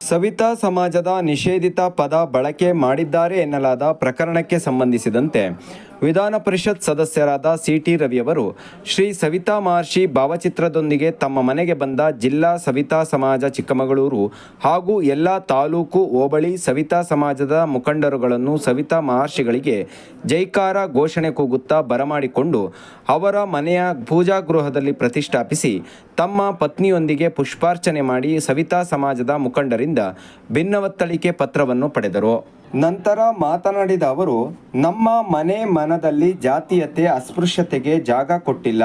ಸವಿತಾ ಸಮಾಜದ ನಿಷೇಧಿತ ಪದ ಬಳಕೆ ಮಾಡಿದ್ದಾರೆ ಎನ್ನಲಾದ ಪ್ರಕರಣಕ್ಕೆ ಸಂಬಂಧಿಸಿದಂತೆ ವಿಧಾನ ಪರಿಷತ್ ಸದಸ್ಯರಾದ ಸಿ.ಟಿ. ರವಿಯವರು ಶ್ರೀ ಸವಿತಾ ಮಹರ್ಷಿ ಭಾವಚಿತ್ರದೊಂದಿಗೆ ತಮ್ಮ ಮನೆಗೆ ಬಂದ ಜಿಲ್ಲಾ ಸವಿತಾ ಸಮಾಜ ಚಿಕ್ಕಮಗಳೂರು ಹಾಗೂ ಎಲ್ಲ ತಾಲೂಕು ಹೋಬಳಿ ಸವಿತಾ ಸಮಾಜದ ಮುಖಂಡರುಗಳನ್ನು ಸವಿತಾ ಮಹರ್ಷಿಗಳಿಗೆ ಜೈಕಾರ ಘೋಷಣೆ ಕೂಗುತ್ತಾ ಬರಮಾಡಿಕೊಂಡು ಅವರ ಮನೆಯ ಪೂಜಾಗೃಹದಲ್ಲಿ ಪ್ರತಿಷ್ಠಾಪಿಸಿ ತಮ್ಮ ಪತ್ನಿಯೊಂದಿಗೆ ಪುಷ್ಪಾರ್ಚನೆ ಮಾಡಿ ಸವಿತಾ ಸಮಾಜದ ಮುಖಂಡರಿಂದ ಭಿನ್ನವತ್ತಳಿಕೆ ಪತ್ರವನ್ನು ಪಡೆದರು. ನಂತರ ಮಾತನಾಡಿದ ಅವರು, ನಮ್ಮ ಮನದಲ್ಲಿ ಜಾತೀಯತೆ ಅಸ್ಪೃಶ್ಯತೆಗೆ ಜಾಗ ಕೊಟ್ಟಿಲ್ಲ.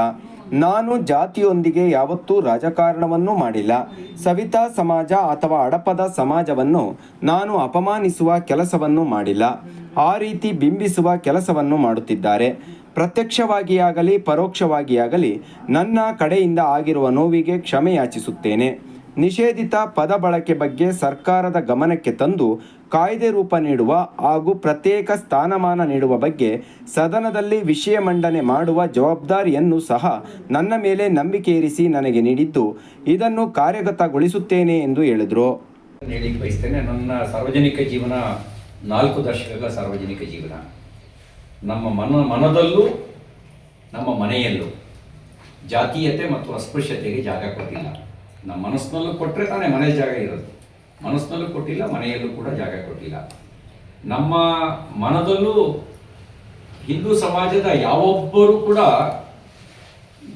ನಾನು ಜಾತಿಯೊಂದಿಗೆ ಯಾವತ್ತೂ ರಾಜಕಾರಣವನ್ನು ಮಾಡಿಲ್ಲ. ಸವಿತಾ ಸಮಾಜ ಅಥವಾ ಹಡಪದ ಸಮಾಜವನ್ನು ನಾನು ಅಪಮಾನಿಸುವ ಕೆಲಸವನ್ನು ಮಾಡಿಲ್ಲ. ಆ ರೀತಿ ಬಿಂಬಿಸುವ ಕೆಲಸವನ್ನು ಮಾಡುತ್ತಿದ್ದಾರೆ. ಪ್ರತ್ಯಕ್ಷವಾಗಿಯಾಗಲಿ ಪರೋಕ್ಷವಾಗಿಯಾಗಲಿ ನನ್ನ ಕಡೆಯಿಂದ ಆಗಿರುವ ನೋವಿಗೆ ಕ್ಷಮೆ ಯಾಚಿಸುತ್ತೇನೆ. ನಿಷೇಧಿತ ಪದ ಬಳಕೆ ಬಗ್ಗೆ ಸರ್ಕಾರದ ಗಮನಕ್ಕೆ ತಂದು ಕಾಯ್ದೆ ರೂಪ ನೀಡುವ ಹಾಗೂ ಪ್ರತ್ಯೇಕ ಸ್ಥಾನಮಾನ ನೀಡುವ ಬಗ್ಗೆ ಸದನದಲ್ಲಿ ವಿಷಯ ಮಂಡನೆ ಮಾಡುವ ಜವಾಬ್ದಾರಿಯನ್ನು ಸಹ ನನ್ನ ಮೇಲೆ ನಂಬಿಕೆ ಇರಿಸಿ ನನಗೆ ನೀಡಿದ್ದು ಇದನ್ನು ಕಾರ್ಯಗತಗೊಳಿಸುತ್ತೇನೆ ಎಂದು ಹೇಳಿದರು. ಹೇಳಲಿಕ್ಕೆ ಬಯಸ್ತೇನೆ, ನನ್ನ ಸಾರ್ವಜನಿಕ ಜೀವನ 4 ದಶಕಗಳ ಸಾರ್ವಜನಿಕ ಜೀವನ. ನಮ್ಮ ಮನದಲ್ಲೂ ನಮ್ಮ ಮನೆಯಲ್ಲೂ ಜಾತೀಯತೆ ಮತ್ತು ಅಸ್ಪೃಶ್ಯತೆಗೆ ಜಾಗ ಕೊಟ್ಟಿಲ್ಲ. ನಮ್ಮ ಮನಸ್ಸಿನಲ್ಲೂ ಕೊಟ್ಟರೆ ತಾನೇ ಮನೆ ಜಾಗ ಇರೋದು. ಮನಸ್ಸಿನಲ್ಲೂ ಕೊಟ್ಟಿಲ್ಲ, ಮನೆಯಲ್ಲೂ ಕೂಡ ಜಾಗ ಕೊಟ್ಟಿಲ್ಲ. ನಮ್ಮ ಮನದಲ್ಲೂ ಹಿಂದೂ ಸಮಾಜದ ಯಾವೊಬ್ಬರು ಕೂಡ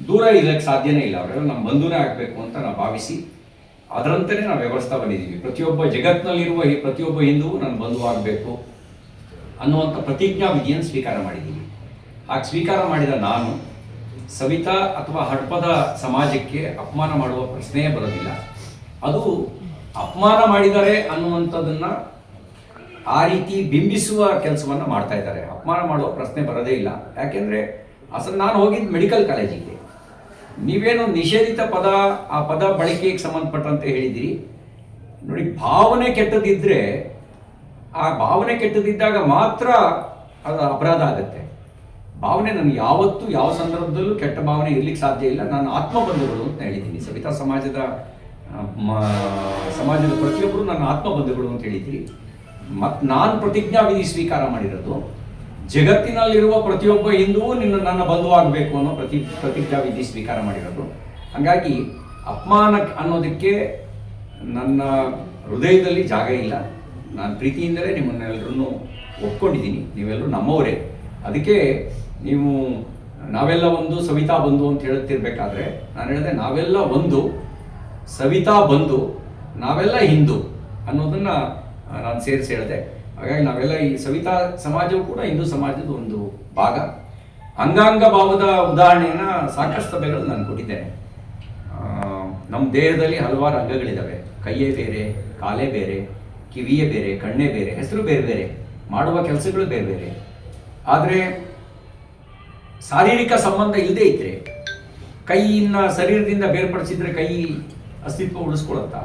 ದೂರ ಇರಕ್ಕೆ ಸಾಧ್ಯನೇ ಇಲ್ಲ. ಅವರೆಲ್ಲ ನಮ್ಮ ಬಂಧುನೇ ಆಗಬೇಕು ಅಂತ ನಾವು ಭಾವಿಸಿ ಅದರಂತೆಯೇ ನಾವು ವ್ಯವಸ್ಥೆ ಬಂದಿದ್ದೀವಿ. ಪ್ರತಿಯೊಬ್ಬ ಜಗತ್ತಿನಲ್ಲಿರುವ ಪ್ರತಿಯೊಬ್ಬ ಹಿಂದೂವು ನನ್ನ ಬಂಧು ಆಗಬೇಕು ಅನ್ನುವಂಥ ಪ್ರತಿಜ್ಞಾ ವಿಧಿಯನ್ನು ಸ್ವೀಕಾರ ಮಾಡಿದ್ದೀವಿ. ಹಾಗೆ ಸ್ವೀಕಾರ ಮಾಡಿದ ನಾನು ಸವಿತಾ ಅಥವಾ ಹಡಪದ ಸಮಾಜಕ್ಕೆ ಅಪಮಾನ ಮಾಡುವ ಪ್ರಶ್ನೆಯೇ ಬರೋದಿಲ್ಲ. ಅದು ಅಪಮಾನ ಮಾಡಿದ್ದಾರೆ ಅನ್ನುವಂಥದ್ದನ್ನು ಆ ರೀತಿ ಬಿಂಬಿಸುವ ಕೆಲಸವನ್ನು ಮಾಡ್ತಾ ಇದ್ದಾರೆ. ಅಪಮಾನ ಮಾಡುವ ಪ್ರಶ್ನೆ ಬರೋದೇ ಇಲ್ಲ. ಯಾಕೆಂದರೆ ಅಸಲು ನಾನು ಹೋಗಿದ್ದು ಮೆಡಿಕಲ್ ಕಾಲೇಜಿಗೆ. ನೀವೇನು ನಿಷೇಧಿತ ಪದ, ಆ ಪದ ಬಳಕೆಗೆ ಸಂಬಂಧಪಟ್ಟಂತೆ ಹೇಳಿದಿರಿ. ನೋಡಿ, ಭಾವನೆ ಕೆಟ್ಟದಿದ್ದರೆ, ಆ ಭಾವನೆ ಕೆಟ್ಟದಿದ್ದಾಗ ಮಾತ್ರ ಅದು ಅಪರಾಧ ಆಗುತ್ತೆ. ಭಾವನೆ ನನಗೆ ಯಾವತ್ತೂ ಯಾವ ಸಂದರ್ಭದಲ್ಲೂ ಕೆಟ್ಟ ಭಾವನೆ ಇರ್ಲಿಕ್ಕೆ ಸಾಧ್ಯ ಇಲ್ಲ. ನಾನು ಆತ್ಮಬಂಧುಗಳು ಅಂತ ಹೇಳಿದ್ದೀನಿ. ಸವಿತಾ ಸಮಾಜದ ಪ್ರತಿಯೊಬ್ಬರು ನನ್ನ ಆತ್ಮಬಂಧುಗಳು ಅಂತ ಹೇಳಿದ್ದೀರಿ. ಮತ್ತು ನಾನು ಪ್ರತಿಜ್ಞಾ ವಿಧಿ ಸ್ವೀಕಾರ ಮಾಡಿರೋದು ಜಗತ್ತಿನಲ್ಲಿರುವ ಪ್ರತಿಯೊಬ್ಬ ಹಿಂದೂವು ನನ್ನ ಬಂಧು ಆಗಬೇಕು ಅನ್ನೋ ಪ್ರತಿಜ್ಞಾ ವಿಧಿ ಸ್ವೀಕಾರ ಮಾಡಿರೋದು. ಹಾಗಾಗಿ ಅಪಮಾನ ಅನ್ನೋದಕ್ಕೆ ನನ್ನ ಹೃದಯದಲ್ಲಿ ಜಾಗ ಇಲ್ಲ. ನಾನು ಪ್ರೀತಿಯಿಂದಲೇ ನಿಮ್ಮನ್ನೆಲ್ಲರನ್ನು ಒಪ್ಕೊಂಡಿದ್ದೀನಿ. ನೀವೆಲ್ಲರೂ ನಮ್ಮವರೇ. ಅದಕ್ಕೆ ನೀವು ನಾವೆಲ್ಲ ಒಂದು, ಸವಿತಾ ಬಂಧು ಅಂತ ಹೇಳುತ್ತಿರ್ಬೇಕಾದ್ರೆ ನಾನು ಹೇಳಿದೆ, ನಾವೆಲ್ಲ ಒಂದು, ಸವಿತಾ ಬಂಧು, ನಾವೆಲ್ಲ ಹಿಂದೂ ಅನ್ನೋದನ್ನು ನಾನು ಸೇರಿಸಿ ಹೇಳಿದೆ. ಹಾಗಾಗಿ ನಾವೆಲ್ಲ ಈ ಸವಿತಾ ಸಮಾಜವು ಕೂಡ ಹಿಂದೂ ಸಮಾಜದ ಒಂದು ಭಾಗ. ಅಂಗಾಂಗ ಭಾವದ ಉದಾಹರಣೆಯನ್ನು ಸಾಕಷ್ಟು ಸಭೆಗಳು ನಾನು ಕೊಟ್ಟಿದ್ದೇನೆ. ನಮ್ಮ ದೇಹದಲ್ಲಿ ಹಲವಾರು ಅಂಗಗಳಿದ್ದಾವೆ. ಕೈಯೇ ಬೇರೆ, ಕಾಲೇ ಬೇರೆ, ಕಿವಿಯೇ ಬೇರೆ, ಕಣ್ಣೇ ಬೇರೆ, ಹೆಸರು ಬೇರೆ ಬೇರೆ, ಮಾಡುವ ಕೆಲಸಗಳು ಬೇರೆ ಬೇರೆ. ಆದರೆ ಶಾರೀರಿಕ ಸಂಬಂಧ ಇಲ್ಲದೇ ಇದ್ರೆ, ಕೈಯಿನ ಶರೀರದಿಂದ ಬೇರ್ಪಡಿಸಿದ್ರೆ ಕೈ ಅಸ್ತಿತ್ವ ಉಳಿಸ್ಕೊಳುತ್ತಾ?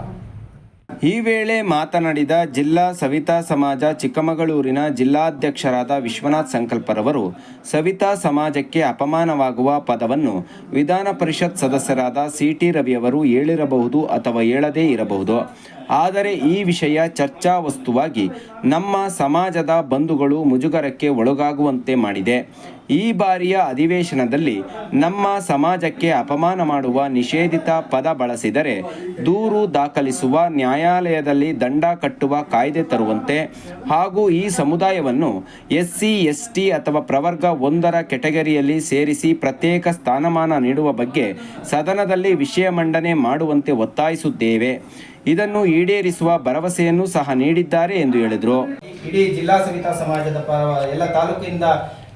ಈ ವೇಳೆ ಮಾತನಾಡಿದ ಜಿಲ್ಲಾ ಸವಿತಾ ಸಮಾಜ ಚಿಕ್ಕಮಗಳೂರಿನ ಜಿಲ್ಲಾಧ್ಯಕ್ಷರಾದ ವಿಶ್ವನಾಥ್ ಸಂಕಲ್ಪರವರು ಸವಿತಾ ಸಮಾಜಕ್ಕೆ ಅಪಮಾನವಾಗುವ ಪದವನ್ನು ವಿಧಾನ ಪರಿಷತ್ ಸದಸ್ಯರಾದ ಸಿ.ಟಿ. ರವಿಯವರು ಹೇಳಿರಬಹುದು ಅಥವಾ ಹೇಳದೇ ಇರಬಹುದು. ಆದರೆ ಈ ವಿಷಯ ಚರ್ಚಾ ವಸ್ತುವಾಗಿ ನಮ್ಮ ಸಮಾಜದ ಬಂಧುಗಳು ಮುಜುಗರಕ್ಕೆ ಒಳಗಾಗುವಂತೆ ಮಾಡಿದೆ. ಈ ಬಾರಿಯ ಅಧಿವೇಶನದಲ್ಲಿ ನಮ್ಮ ಸಮಾಜಕ್ಕೆ ಅಪಮಾನ ಮಾಡುವ ನಿಷೇಧಿತ ಪದ ಬಳಸಿದರೆ ದೂರು ದಾಖಲಿಸುವ, ನ್ಯಾಯಾಲಯದಲ್ಲಿ ದಂಡ ಕಟ್ಟುವ ಕಾಯ್ದೆ ತರುವಂತೆ ಹಾಗೂ ಈ ಸಮುದಾಯವನ್ನು SC, ST ಅಥವಾ ಪ್ರವರ್ಗ 1ರ ಕೆಟಗರಿಯಲ್ಲಿ ಸೇರಿಸಿ ಪ್ರತ್ಯೇಕ ಸ್ಥಾನಮಾನ ನೀಡುವ ಬಗ್ಗೆ ಸದನದಲ್ಲಿ ವಿಷಯ ಮಂಡನೆ ಮಾಡುವಂತೆ ಒತ್ತಾಯಿಸುತ್ತೇವೆ. ಇದನ್ನು ಈಡೇರಿಸುವ ಭರವಸೆಯನ್ನು ಸಹ ನೀಡಿದ್ದಾರೆ ಎಂದು ಹೇಳಿದರು. ಇಡೀ ಜಿಲ್ಲಾ ಸವಿತಾ ಸಮಾಜದ ಎಲ್ಲ ತಾಲೂಕಿನಿಂದ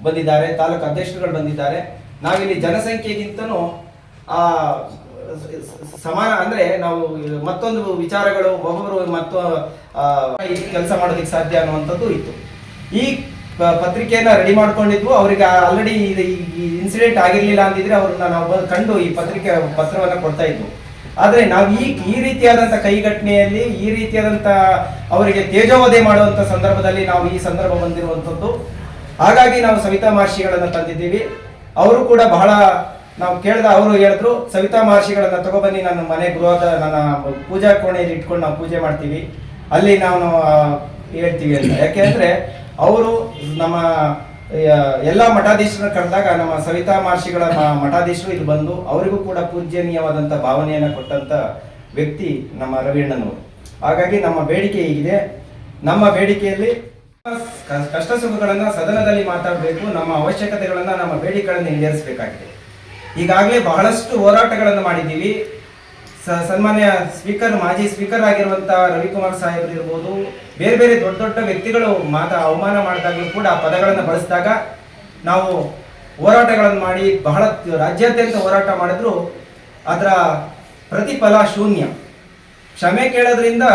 ಬಂದಿದ್ದಾರೆ, ತಾಲೂಕು ಅಧ್ಯಕ್ಷರುಗಳು ಬಂದಿದ್ದಾರೆ. ನಾವಿಲ್ಲಿ ಜನಸಂಖ್ಯೆಗಿಂತನೂ ಸಮಾನ ಅಂದರೆ ನಾವು ಮತ್ತೊಂದು ವಿಚಾರಗಳು ಒಬ್ಬೊಬ್ಬರು ಕೆಲಸ ಮಾಡೋದಕ್ಕೆ ಸಾಧ್ಯ ಅನ್ನುವಂಥದ್ದು ಇತ್ತು. ಈ ಪತ್ರಿಕೆಯನ್ನು ರೆಡಿ ಮಾಡ್ಕೊಂಡಿದ್ವು. ಅವರಿಗೆ ಆಲ್ರೆಡಿ ಈ ಇನ್ಸಿಡೆಂಟ್ ಆಗಿರಲಿಲ್ಲ ಅಂತಿದ್ರೆ ಅವ್ರನ್ನ ನಾವು ಕಂಡು ಈ ಪತ್ರವನ್ನು ಕೊಡ್ತಾ ಇದ್ವು. ಆದರೆ ನಾವು ಈ ರೀತಿಯಾದಂಥ ಕೈಘಟನೆಯಲ್ಲಿ, ಈ ರೀತಿಯಾದಂಥ ಅವರಿಗೆ ತೇಜೋವಧೆ ಮಾಡುವಂಥ ಸಂದರ್ಭದಲ್ಲಿ ನಾವು ಈ ಸಂದರ್ಭ ಬಂದಿರುವಂಥದ್ದು. ಹಾಗಾಗಿ ನಾವು ಸವಿತಾ ಮಹರ್ಷಿಗಳನ್ನು ತಂದಿದ್ದೀವಿ. ಅವರು ಕೂಡ ಬಹಳ ನಾವು ಕೇಳಿದ ಅವರು ಹೇಳಿದ್ರು, ಸವಿತಾ ಮಹರ್ಷಿಗಳನ್ನ ತಗೊಬನ್ನಿ, ನನ್ನ ಮನೆ ಗೃಹದ ನನ್ನ ಪೂಜಾ ಕೋಣೆಯಲ್ಲಿ ಇಟ್ಕೊಂಡು ನಾವು ಪೂಜೆ ಮಾಡ್ತೀವಿ. ಅಲ್ಲಿ ನಾವು ಹೇಳ್ತೀವಿ ಅಂತ. ಯಾಕೆಂದ್ರೆ ಅವರು ನಮ್ಮ ಎಲ್ಲ ಮಠಾಧೀಶರನ್ನ ಕರೆದಾಗ ನಮ್ಮ ಸವಿತಾ ಮಹರ್ಷಿಗಳ ಮಠಾಧೀಶರು ಇಲ್ಲಿ ಬಂದು ಅವರಿಗೂ ಕೂಡ ಪೂಜ್ಯನೀಯವಾದಂಥ ಭಾವನೆಯನ್ನು ಕೊಟ್ಟಂತ ವ್ಯಕ್ತಿ ನಮ್ಮ ರವಿಯಣ್ಣನವರು. ಹಾಗಾಗಿ ನಮ್ಮ ಬೇಡಿಕೆ ಹೀಗಿದೆ. ನಮ್ಮ ಬೇಡಿಕೆಯಲ್ಲಿ ಕಷ್ಟ ಸುಖಗಳನ್ನ ಸದನದಲ್ಲಿ ಮಾತಾಡಬೇಕು, ನಮ್ಮ ಅವಶ್ಯಕತೆಗಳನ್ನ, ನಮ್ಮ ಬೇಡಿಕೆಗಳನ್ನು ಈಡೇರಿಸಬೇಕಾಗಿದೆ. ಈಗಾಗಲೇ ಬಹಳಷ್ಟು ಹೋರಾಟಗಳನ್ನು ಮಾಡಿದ್ದೀವಿ. ಸನ್ಮಾನ್ಯ ಸ್ಪೀಕರ್, ಮಾಜಿ ಸ್ಪೀಕರ್ ಆಗಿರುವಂತಹ ರವಿಕುಮಾರ್ ಸಾಹೇಬರು ಇರ್ಬೋದು, ಬೇರೆ ಬೇರೆ ದೊಡ್ಡ ದೊಡ್ಡ ವ್ಯಕ್ತಿಗಳು ಅವಮಾನ ಮಾಡಿದಾಗಲೂ ಕೂಡ ಪದಗಳನ್ನು ಬಳಸಿದಾಗ ನಾವು ಹೋರಾಟಗಳನ್ನು ಮಾಡಿ ಬಹಳ ರಾಜ್ಯಾದ್ಯಂತ ಹೋರಾಟ ಮಾಡಿದ್ರು ಅದರ ಪ್ರತಿಫಲ ಶೂನ್ಯ. ಕ್ಷಮೆ ಕೇಳೋದ್ರಿಂದ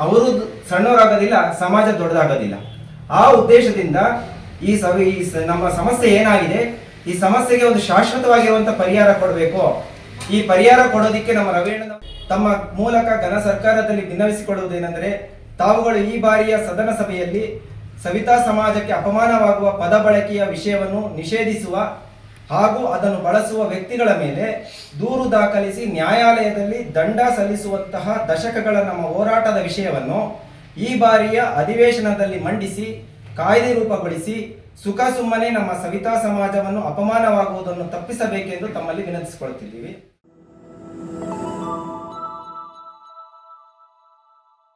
ಅವರು ಸಣ್ಣವರಾಗೋದಿಲ್ಲ, ಸಮಾಜ ದೊಡ್ಡದಾಗೋದಿಲ್ಲ. ಆ ಉದ್ದೇಶದಿಂದ ನಮ್ಮ ಸಮಸ್ಯೆ ಏನಾಗಿದೆ, ಈ ಸಮಸ್ಯೆಗೆ ಒಂದು ಶಾಶ್ವತವಾಗಿರುವಂಥ ಪರಿಹಾರ ಕೊಡಬೇಕು. ಈ ಪರಿಹಾರ ಕೊಡೋದಿಕ್ಕೆ ನಮ್ಮ ರವಿಯಣ್ಣ ತಮ್ಮ ಮೂಲಕ ಘನ ಸರ್ಕಾರದಲ್ಲಿ ವಿನ್ನವಿಸಿಕೊಳ್ಳುವುದೇನೆಂದರೆ, ತಾವುಗಳು ಈ ಬಾರಿಯ ಸದನ ಸಭೆಯಲ್ಲಿ ಸವಿತಾ ಸಮಾಜಕ್ಕೆ ಅಪಮಾನವಾಗುವ ಪದ ಬಳಕೆಯ ವಿಷಯವನ್ನು ನಿಷೇಧಿಸುವ ಹಾಗೂ ಅದನ್ನು ಬಳಸುವ ವ್ಯಕ್ತಿಗಳ ಮೇಲೆ ದೂರು ದಾಖಲಿಸಿ ನ್ಯಾಯಾಲಯದಲ್ಲಿ ದಂಡ ಸಲ್ಲಿಸುವಂತಹ ದಶಕಗಳ ನಮ್ಮ ಹೋರಾಟದ ವಿಷಯವನ್ನು ಈ ಬಾರಿಯ ಅಧಿವೇಶನದಲ್ಲಿ ಮಂಡಿಸಿ ಕಾಯ್ದೆ ರೂಪಗೊಳಿಸಿ ಸುಖ ಸುಮ್ಮನೆ ನಮ್ಮ ಸವಿತಾ ಸಮಾಜವನ್ನು ಅಪಮಾನವಾಗುವುದನ್ನು ತಪ್ಪಿಸಬೇಕೆಂದು ತಮ್ಮಲ್ಲಿ ವಿನಂತಿಸಿಕೊಳ್ಳುತ್ತಿದ್ದೀವಿ.